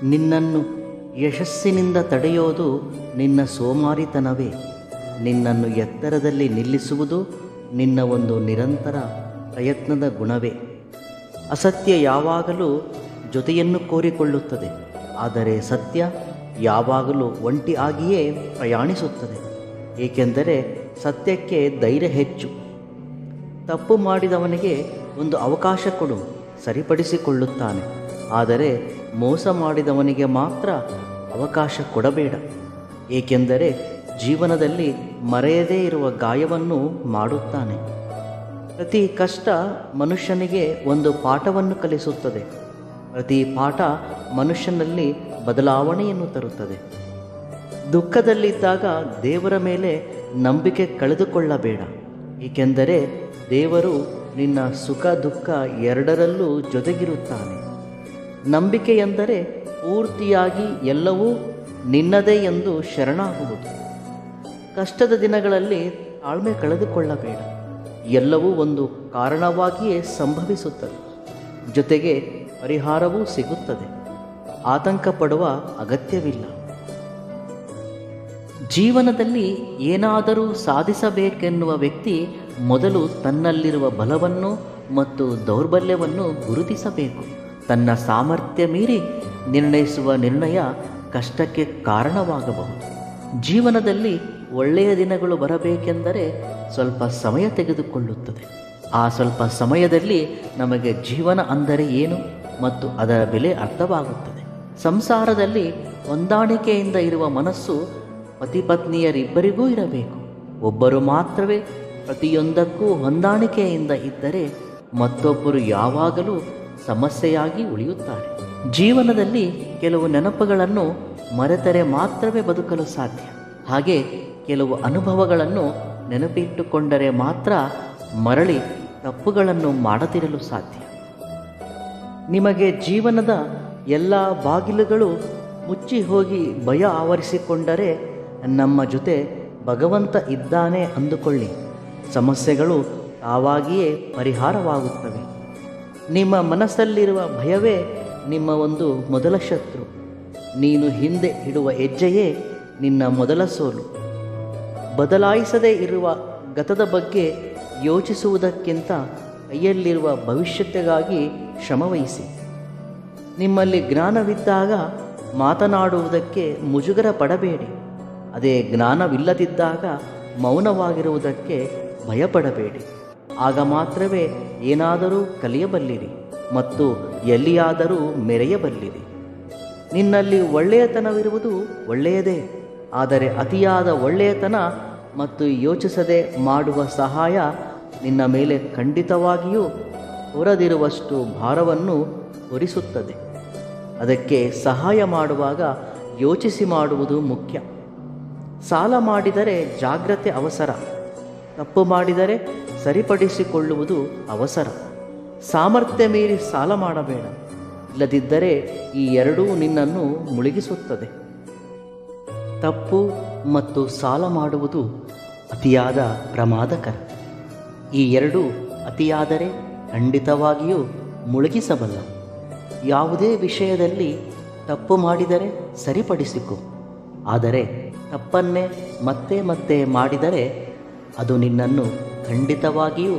ನಿನ್ನನ್ನು ಯಶಸ್ಸಿನಿಂದ ತಡೆಯೋದು ನಿನ್ನ ಸೋಮಾರಿತನವೇ. ನಿನ್ನನ್ನು ಎತ್ತರದಲ್ಲಿ ನಿಲ್ಲಿಸುವುದು ನಿನ್ನ ಒಂದು ನಿರಂತರ ಪ್ರಯತ್ನದ ಗುಣವೇ. ಅಸತ್ಯ ಯಾವಾಗಲೂ ಜೊತೆಯನ್ನು ಕೋರಿಕೊಳ್ಳುತ್ತದೆ, ಆದರೆ ಸತ್ಯ ಯಾವಾಗಲೂ ಒಂಟಿಯಾಗಿಯೇ ಪ್ರಯಾಣಿಸುತ್ತದೆ. ಏಕೆಂದರೆ ಸತ್ಯಕ್ಕೆ ಧೈರ್ಯ ಹೆಚ್ಚು. ತಪ್ಪು ಮಾಡಿದವನಿಗೆ ಒಂದು ಅವಕಾಶ ಕೊಡು, ಸರಿಪಡಿಸಿಕೊಳ್ಳುತ್ತಾನೆ. ಆದರೆ ಮೋಸ ಮಾಡಿದವನಿಗೆ ಮಾತ್ರ ಅವಕಾಶ ಕೊಡಬೇಡ. ಏಕೆಂದರೆ ಜೀವನದಲ್ಲಿ ಮರೆಯದೇ ಇರುವ ಗಾಯವನ್ನು ಮಾಡುತ್ತಾನೆ. ಪ್ರತಿ ಕಷ್ಟ ಮನುಷ್ಯನಿಗೆ ಒಂದು ಪಾಠವನ್ನು ಕಲಿಸುತ್ತದೆ. ಪ್ರತಿ ಪಾಠ ಮನುಷ್ಯನಲ್ಲಿ ಬದಲಾವಣೆಯನ್ನು ತರುತ್ತದೆ. ದುಃಖದಲ್ಲಿದ್ದಾಗ ದೇವರ ಮೇಲೆ ನಂಬಿಕೆ ಕಳೆದುಕೊಳ್ಳಬೇಡ. ಏಕೆಂದರೆ ದೇವರು ನಿನ್ನ ಸುಖ ದುಃಖ ಎರಡರಲ್ಲೂ ಜೊತೆಗಿರುತ್ತಾನೆ. ನಂಬಿಕೆ ಎಂದರೆ ಪೂರ್ತಿಯಾಗಿ ಎಲ್ಲವೂ ನಿನ್ನದೇ ಎಂದು ಶರಣಾಗುವುದು. ಕಷ್ಟದ ದಿನಗಳಲ್ಲಿ ತಾಳ್ಮೆ ಕಳೆದುಕೊಳ್ಳಬೇಡ. ಎಲ್ಲವೂ ಒಂದು ಕಾರಣವಾಗಿಯೇ ಸಂಭವಿಸುತ್ತದೆ, ಜೊತೆಗೆ ಪರಿಹಾರವೂ ಸಿಗುತ್ತದೆ. ಆತಂಕ ಪಡುವ ಅಗತ್ಯವಿಲ್ಲ. ಜೀವನದಲ್ಲಿ ಏನಾದರೂ ಸಾಧಿಸಬೇಕೆನ್ನುವ ವ್ಯಕ್ತಿ ಮೊದಲು ತನ್ನಲ್ಲಿರುವ ಬಲವನ್ನು ಮತ್ತು ದೌರ್ಬಲ್ಯವನ್ನು ಗುರುತಿಸಬೇಕು. ತನ್ನ ಸಾಮರ್ಥ್ಯ ಮೀರಿ ನಿರ್ಣಯಿಸುವ ನಿರ್ಣಯ ಕಷ್ಟಕ್ಕೆ ಕಾರಣವಾಗಬಹುದು. ಜೀವನದಲ್ಲಿ ಒಳ್ಳೆಯ ದಿನಗಳು ಬರಬೇಕೆಂದರೆ ಸ್ವಲ್ಪ ಸಮಯ ತೆಗೆದುಕೊಳ್ಳುತ್ತದೆ. ಆ ಸ್ವಲ್ಪ ಸಮಯದಲ್ಲಿ ನಮಗೆ ಜೀವನ ಅಂದರೆ ಏನು ಮತ್ತು ಅದರ ಬೆಲೆ ಅರ್ಥವಾಗುತ್ತದೆ. ಸಂಸಾರದಲ್ಲಿ ಹೊಂದಾಣಿಕೆಯಿಂದ ಇರುವ ಮನಸ್ಸು ಪತಿ ಪತ್ನಿಯರಿಬ್ಬರಿಗೂ ಇರಬೇಕು. ಒಬ್ಬರು ಮಾತ್ರವೇ ಪ್ರತಿಯೊಂದಕ್ಕೂ ಹೊಂದಾಣಿಕೆಯಿಂದ ಇದ್ದರೆ ಮತ್ತೊಬ್ಬರು ಯಾವಾಗಲೂ ಸಮಸ್ಯೆಯಾಗಿ ಉಳಿಯುತ್ತಾರೆ. ಜೀವನದಲ್ಲಿ ಕೆಲವು ನೆನಪುಗಳನ್ನು ಮರೆತರೆ ಮಾತ್ರವೇ ಬದುಕಲು ಸಾಧ್ಯ. ಹಾಗೆ ಕೆಲವು ಅನುಭವಗಳನ್ನು ನೆನಪಿಟ್ಟುಕೊಂಡರೆ ಮಾತ್ರ ಮರಳಿ ತಪ್ಪುಗಳನ್ನು ಮಾಡದಿರಲು ಸಾಧ್ಯ. ನಿಮಗೆ ಜೀವನದ ಎಲ್ಲ ಬಾಗಿಲುಗಳು ಮುಚ್ಚಿ ಹೋಗಿ ಭಯ ಆವರಿಸಿಕೊಂಡರೆ ನಮ್ಮ ಜೊತೆ ಭಗವಂತ ಇದ್ದಾನೆ ಅಂದುಕೊಳ್ಳಿ. ಸಮಸ್ಯೆಗಳು ತಾವಾಗಿಯೇ ಪರಿಹಾರವಾಗುತ್ತವೆ. ನಿಮ್ಮ ಮನಸ್ಸಲ್ಲಿರುವ ಭಯವೇ ನಿಮ್ಮ ಒಂದು ಮೊದಲ ಶತ್ರು. ನೀನು ಹಿಂದೆ ಇಡುವ ಹೆಜ್ಜೆಯೇ ನಿನ್ನ ಮೊದಲ ಸೋಲು. ಬದಲಾಯಿಸದೇ ಇರುವ ಗತದ ಬಗ್ಗೆ ಯೋಚಿಸುವುದಕ್ಕಿಂತ ಕೈಯಲ್ಲಿರುವ ಭವಿಷ್ಯಕ್ಕಾಗಿ ಶ್ರಮವಹಿಸಿ. ನಿಮ್ಮಲ್ಲಿ ಜ್ಞಾನವಿದ್ದಾಗ ಮಾತನಾಡುವುದಕ್ಕೆ ಮುಜುಗರ ಪಡಬೇಡಿ. ಅದೇ ಜ್ಞಾನವಿಲ್ಲದಿದ್ದಾಗ ಮೌನವಾಗಿರುವುದಕ್ಕೆ ಭಯಪಡಬೇಡಿ. ಆಗ ಮಾತ್ರವೇ ಏನಾದರೂ ಕಲಿಯಬಲ್ಲಿರಿ ಮತ್ತು ಎಲ್ಲಿಯಾದರೂ ಮೆರೆಯಬಲ್ಲಿರಿ. ನಿನ್ನಲ್ಲಿ ಒಳ್ಳೆಯತನವಿರುವುದು ಒಳ್ಳೆಯದೇ, ಆದರೆ ಅತಿಯಾದ ಒಳ್ಳೆಯತನ ಮತ್ತು ಯೋಚಿಸದೆ ಮಾಡುವ ಸಹಾಯ ನಿನ್ನ ಮೇಲೆ ಖಂಡಿತವಾಗಿಯೂ ಹೊರದಿರುವಷ್ಟು ಭಾರವನ್ನು ಹೊರಿಸುತ್ತದೆ. ಅದಕ್ಕೆ ಸಹಾಯ ಮಾಡುವಾಗ ಯೋಚಿಸಿ ಮಾಡುವುದು ಮುಖ್ಯ. ಸಾಲ ಮಾಡಿದರೆ ಜಾಗ್ರತೆ ಅವಸರ. ತಪ್ಪು ಮಾಡಿದರೆ ಸರಿಪಡಿಸಿಕೊಳ್ಳುವುದು ಅವಸರ. ಸಾಮರ್ಥ್ಯ ಮೀರಿ ಸಾಲ ಮಾಡಬೇಡ, ಇಲ್ಲದಿದ್ದರೆ ಈ ಎರಡೂ ನಿನ್ನನ್ನು ಮುಳುಗಿಸುತ್ತದೆ. ತಪ್ಪು ಮತ್ತು ಸಾಲ ಮಾಡುವುದು ಅತಿಯಾದ ಪ್ರಮಾದಕರ. ಈ ಎರಡೂ ಅತಿಯಾದರೆ ಖಂಡಿತವಾಗಿಯೂ ಮುಳುಗಿಸಬಲ್ಲ. ಯಾವುದೇ ವಿಷಯದಲ್ಲಿ ತಪ್ಪು ಮಾಡಿದರೆ ಸರಿಪಡಿಸಿಕೊ, ಆದರೆ ತಪ್ಪನ್ನೇ ಮತ್ತೆ ಮತ್ತೆ ಮಾಡಿದರೆ ಅದು ನಿನ್ನನ್ನು ಖಂಡಿತವಾಗಿಯೂ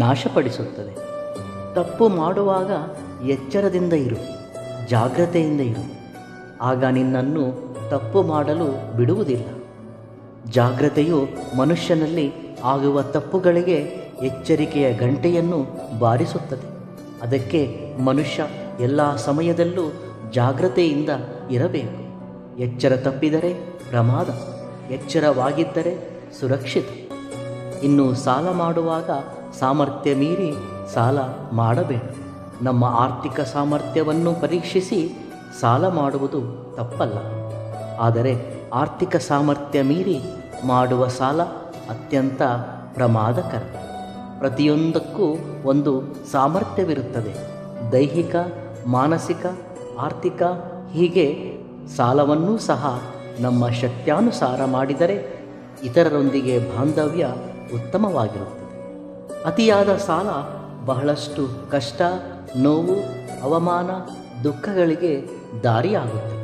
ನಾಶಪಡಿಸುತ್ತದೆ. ತಪ್ಪು ಮಾಡುವಾಗ ಎಚ್ಚರದಿಂದ ಇರು, ಜಾಗ್ರತೆಯಿಂದ ಇರು. ಆಗ ನಿನ್ನನ್ನು ತಪ್ಪು ಮಾಡಲು ಬಿಡುವುದಿಲ್ಲ. ಜಾಗ್ರತೆಯು ಮನುಷ್ಯನಲ್ಲಿ ಆಗುವ ತಪ್ಪುಗಳಿಗೆ ಎಚ್ಚರಿಕೆಯ ಗಂಟೆಯನ್ನು ಬಾರಿಸುತ್ತದೆ. ಅದಕ್ಕೆ ಮನುಷ್ಯ ಎಲ್ಲ ಸಮಯದಲ್ಲೂ ಜಾಗ್ರತೆಯಿಂದ ಇರಬೇಕು. ಎಚ್ಚರ ತಪ್ಪಿದರೆ ಪ್ರಮಾದ, ಎಚ್ಚರವಾಗಿದ್ದರೆ ಸುರಕ್ಷಿತ. ಇನ್ನು ಸಾಲ ಮಾಡುವಾಗ ಸಾಮರ್ಥ್ಯ ಮೀರಿ ಸಾಲ ಮಾಡಬೇಡ. ನಮ್ಮ ಆರ್ಥಿಕ ಸಾಮರ್ಥ್ಯವನ್ನು ಪರೀಕ್ಷಿಸಿ ಸಾಲ ಮಾಡುವುದು ತಪ್ಪಲ್ಲ, ಆದರೆ ಆರ್ಥಿಕ ಸಾಮರ್ಥ್ಯ ಮೀರಿ ಮಾಡುವ ಸಾಲ ಅತ್ಯಂತ ಪ್ರಮಾದಕರ. ಪ್ರತಿಯೊಂದಕ್ಕೂ ಒಂದು ಸಾಮರ್ಥ್ಯವಿರುತ್ತದೆ. ದೈಹಿಕ, ಮಾನಸಿಕ, ಆರ್ಥಿಕ, ಹೀಗೆ ಸಾಲವನ್ನೂ ಸಹ ನಮ್ಮ ಶಕ್ತ್ಯಾನುಸಾರ ಮಾಡಿದರೆ ಇತರರೊಂದಿಗೆ ಬಾಂಧವ್ಯ ಉತ್ತಮವಾಗಿರುತ್ತದೆ. ಅತಿಯಾದ ಸಾಲ ಬಹಳಷ್ಟು ಕಷ್ಟ, ನೋವು, ಅವಮಾನ, ದುಃಖಗಳಿಗೆ ದಾರಿಯಾಗುತ್ತದೆ.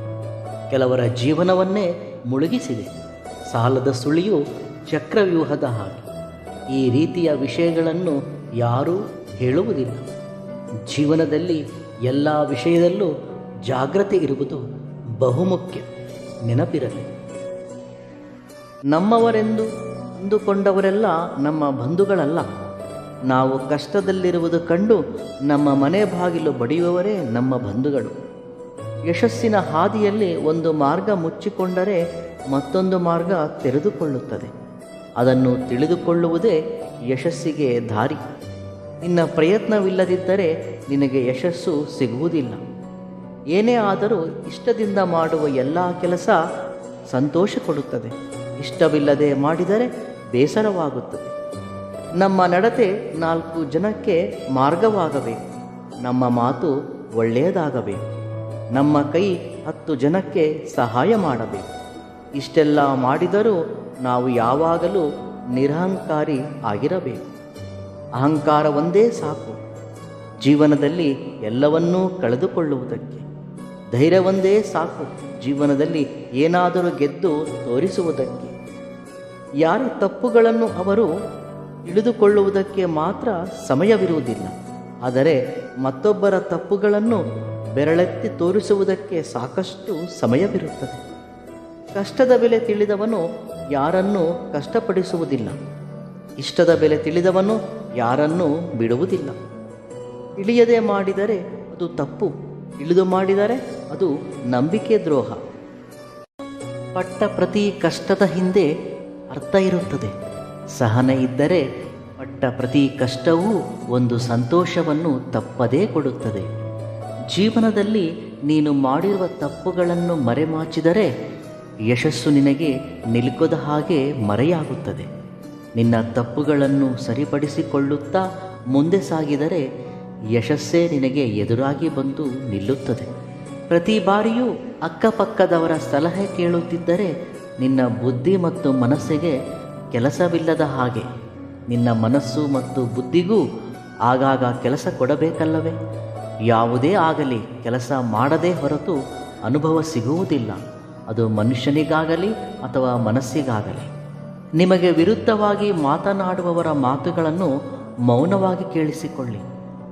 ಕೆಲವರ ಜೀವನವನ್ನೇ ಮುಳುಗಿಸಿದೆ. ಸಾಲದ ಸುಳಿಯು ಚಕ್ರವ್ಯೂಹದ ಹಾಗೆ. ಈ ರೀತಿಯ ವಿಷಯಗಳನ್ನು ಯಾರೂ ಹೇಳುವುದಿಲ್ಲ. ಜೀವನದಲ್ಲಿ ಎಲ್ಲ ವಿಷಯದಲ್ಲೂ ಜಾಗ್ರತೆ ಇರುವುದು ಬಹುಮುಖ್ಯ. ನೆನಪಿರಲಿ. ನಮ್ಮವರೆಂದು ಅಂದುಕೊಂಡವರೆಲ್ಲ ನಮ್ಮ ಬಂಧುಗಳಲ್ಲ. ನಾವು ಕಷ್ಟದಲ್ಲಿರುವುದು ಕಂಡು ನಮ್ಮ ಮನೆ ಬಾಗಿಲು ಬಡಿಯುವವರೇ ನಮ್ಮ ಬಂಧುಗಳು. ಯಶಸ್ಸಿನ ಹಾದಿಯಲ್ಲಿ ಒಂದು ಮಾರ್ಗ ಮುಚ್ಚಿಕೊಂಡರೆ ಮತ್ತೊಂದು ಮಾರ್ಗ ತೆರೆದುಕೊಳ್ಳುತ್ತದೆ. ಅದನ್ನು ತಿಳಿದುಕೊಳ್ಳುವುದೇ ಯಶಸ್ಸಿಗೆ ದಾರಿ. ನಿನ್ನ ಪ್ರಯತ್ನವಿಲ್ಲದಿದ್ದರೆ ನಿನಗೆ ಯಶಸ್ಸು ಸಿಗುವುದಿಲ್ಲ. ಏನೇ ಆದರೂ ಇಷ್ಟದಿಂದ ಮಾಡುವ ಎಲ್ಲ ಕೆಲಸ ಸಂತೋಷ ಕೊಡುತ್ತದೆ. ಇಷ್ಟವಿಲ್ಲದೆ ಮಾಡಿದರೆ ಬೇಸರವಾಗುತ್ತದೆ. ನಮ್ಮ ನಡತೆ 4 ಜನಕ್ಕೆ ಮಾರ್ಗವಾಗಬೇಕು. ನಮ್ಮ ಮಾತು ಒಳ್ಳೆಯದಾಗಬೇಕು. ನಮ್ಮ ಕೈ 10 ಜನಕ್ಕೆ ಸಹಾಯ ಮಾಡಬೇಕು. ಇಷ್ಟೆಲ್ಲ ಮಾಡಿದರೂ ನಾವು ಯಾವಾಗಲೂ ನಿರಹಂಕಾರಿ ಆಗಿರಬೇಕು. ಅಹಂಕಾರ ಒಂದೇ ಸಾಕು ಜೀವನದಲ್ಲಿ ಎಲ್ಲವನ್ನೂ ಕಳೆದುಕೊಳ್ಳುವುದಕ್ಕೆ. ಧೈರ್ಯವೊಂದೇ ಸಾಕು ಜೀವನದಲ್ಲಿ ಏನಾದರೂ ಗೆದ್ದು ತೋರಿಸುವುದಕ್ಕೆ. ಯಾರ ತಪ್ಪುಗಳನ್ನು ಅವರು ತಿಳಿದುಕೊಳ್ಳುವುದಕ್ಕೆ ಮಾತ್ರ ಸಮಯವಿರುವುದಿಲ್ಲ. ಆದರೆ ಮತ್ತೊಬ್ಬರ ತಪ್ಪುಗಳನ್ನು ಬೆರಳೆತ್ತಿ ತೋರಿಸುವುದಕ್ಕೆ ಸಾಕಷ್ಟು ಸಮಯವಿರುತ್ತದೆ. ಕಷ್ಟದ ಬೆಲೆ ತಿಳಿದವನು ಯಾರನ್ನೂ ಕಷ್ಟಪಡಿಸುವುದಿಲ್ಲ. ಇಷ್ಟದ ಬೆಲೆ ತಿಳಿದವನು ಯಾರನ್ನೂ ಬಿಡುವುದಿಲ್ಲ. ತಿಳಿಯದೆ ಮಾಡಿದರೆ ಅದು ತಪ್ಪು, ತಿಳಿದು ಮಾಡಿದರೆ ಅದು ನಂಬಿಕೆ ದ್ರೋಹ. ಪಟ್ಟ ಪ್ರತಿ ಕಷ್ಟದ ಹಿಂದೆ ಅರ್ಥ ಇರುತ್ತದೆ. ಸಹನೆ ಇದ್ದರೆ ಪಟ್ಟ ಪ್ರತಿ ಕಷ್ಟವೂ ಒಂದು ಸಂತೋಷವನ್ನು ತಪ್ಪದೇ ಕೊಡುತ್ತದೆ. ಜೀವನದಲ್ಲಿ ನೀನು ಮಾಡಿರುವ ತಪ್ಪುಗಳನ್ನು ಮರೆಮಾಚಿದರೆ ಯಶಸ್ಸು ನಿನಗೆ ನಿಲುಕದ ಹಾಗೆ ಮರೆಯಾಗುತ್ತದೆ. ನಿನ್ನ ತಪ್ಪುಗಳನ್ನು ಸರಿಪಡಿಸಿಕೊಳ್ಳುತ್ತಾ ಮುಂದೆ ಸಾಗಿದರೆ ಯಶಸ್ಸೇ ನಿನಗೆ ಎದುರಾಗಿ ಬಂದು ನಿಲ್ಲುತ್ತದೆ. ಪ್ರತಿ ಬಾರಿಯೂ ಅಕ್ಕಪಕ್ಕದವರ ಸಲಹೆ ಕೇಳುತ್ತಿದ್ದರೆ ನಿನ್ನ ಬುದ್ಧಿ ಮತ್ತು ಮನಸ್ಸಿಗೆ ಕೆಲಸವಿಲ್ಲದ ಹಾಗೆ. ನಿನ್ನ ಮನಸ್ಸು ಮತ್ತು ಬುದ್ಧಿಗೂ ಆಗಾಗ ಕೆಲಸ ಕೊಡಬೇಕಲ್ಲವೇ? ಯಾವುದೇ ಆಗಲಿ ಕೆಲಸ ಮಾಡದೇ ಹೊರತು ಅನುಭವ ಸಿಗುವುದಿಲ್ಲ. ಅದು ಮನುಷ್ಯನಿಗಾಗಲಿ ಅಥವಾ ಮನಸ್ಸಿಗಾಗಲಿ. ನಿಮಗೆ ವಿರುದ್ಧವಾಗಿ ಮಾತನಾಡುವವರ ಮಾತುಗಳನ್ನು ಮೌನವಾಗಿ ಕೇಳಿಸಿಕೊಳ್ಳಿ.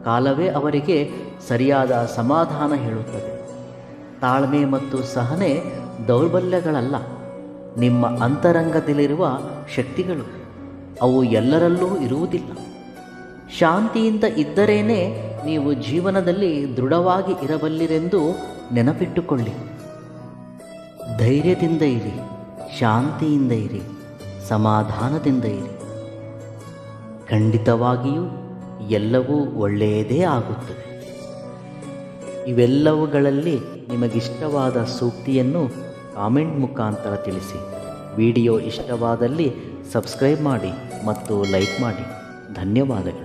ಕಾಲವೇ ಅವರಿಗೆ ಸರಿಯಾದ ಸಮಾಧಾನ ಹೇಳುತ್ತದೆ. ತಾಳ್ಮೆ ಮತ್ತು ಸಹನೆ ದೌರ್ಬಲ್ಯಗಳಲ್ಲ, ನಿಮ್ಮ ಅಂತರಂಗದಲ್ಲಿರುವ ಶಕ್ತಿಗಳು. ಅವು ಎಲ್ಲರಲ್ಲೂ ಇರುವುದಿಲ್ಲ. ಶಾಂತಿಯಿಂದ ಇದ್ದರೇನೆ ನೀವು ಜೀವನದಲ್ಲಿ ದೃಢವಾಗಿ ಇರಬಲ್ಲಿರೆಂದು ನೆನಪಿಟ್ಟುಕೊಳ್ಳಿ. ಧೈರ್ಯದಿಂದ ಇರಿ, ಶಾಂತಿಯಿಂದ ಇರಿ, ಸಮಾಧಾನದಿಂದ ಇರಿ. ಖಂಡಿತವಾಗಿಯೂ ಎಲ್ಲವೂ ಒಳ್ಳೆಯದೇ ಆಗುತ್ತದೆ. ಇವೆಲ್ಲವುಗಳಲ್ಲಿ ನಿಮಗಿಷ್ಟವಾದ ಸೂಕ್ತಿಯನ್ನು ಕಾಮೆಂಟ್ ಮುಖಾಂತರ ತಿಳಿಸಿ. ವಿಡಿಯೋ ಇಷ್ಟವಾದಲ್ಲಿ ಸಬ್ಸ್ಕ್ರೈಬ್ ಮಾಡಿ ಮತ್ತು ಲೈಕ್ ಮಾಡಿ. ಧನ್ಯವಾದಗಳು.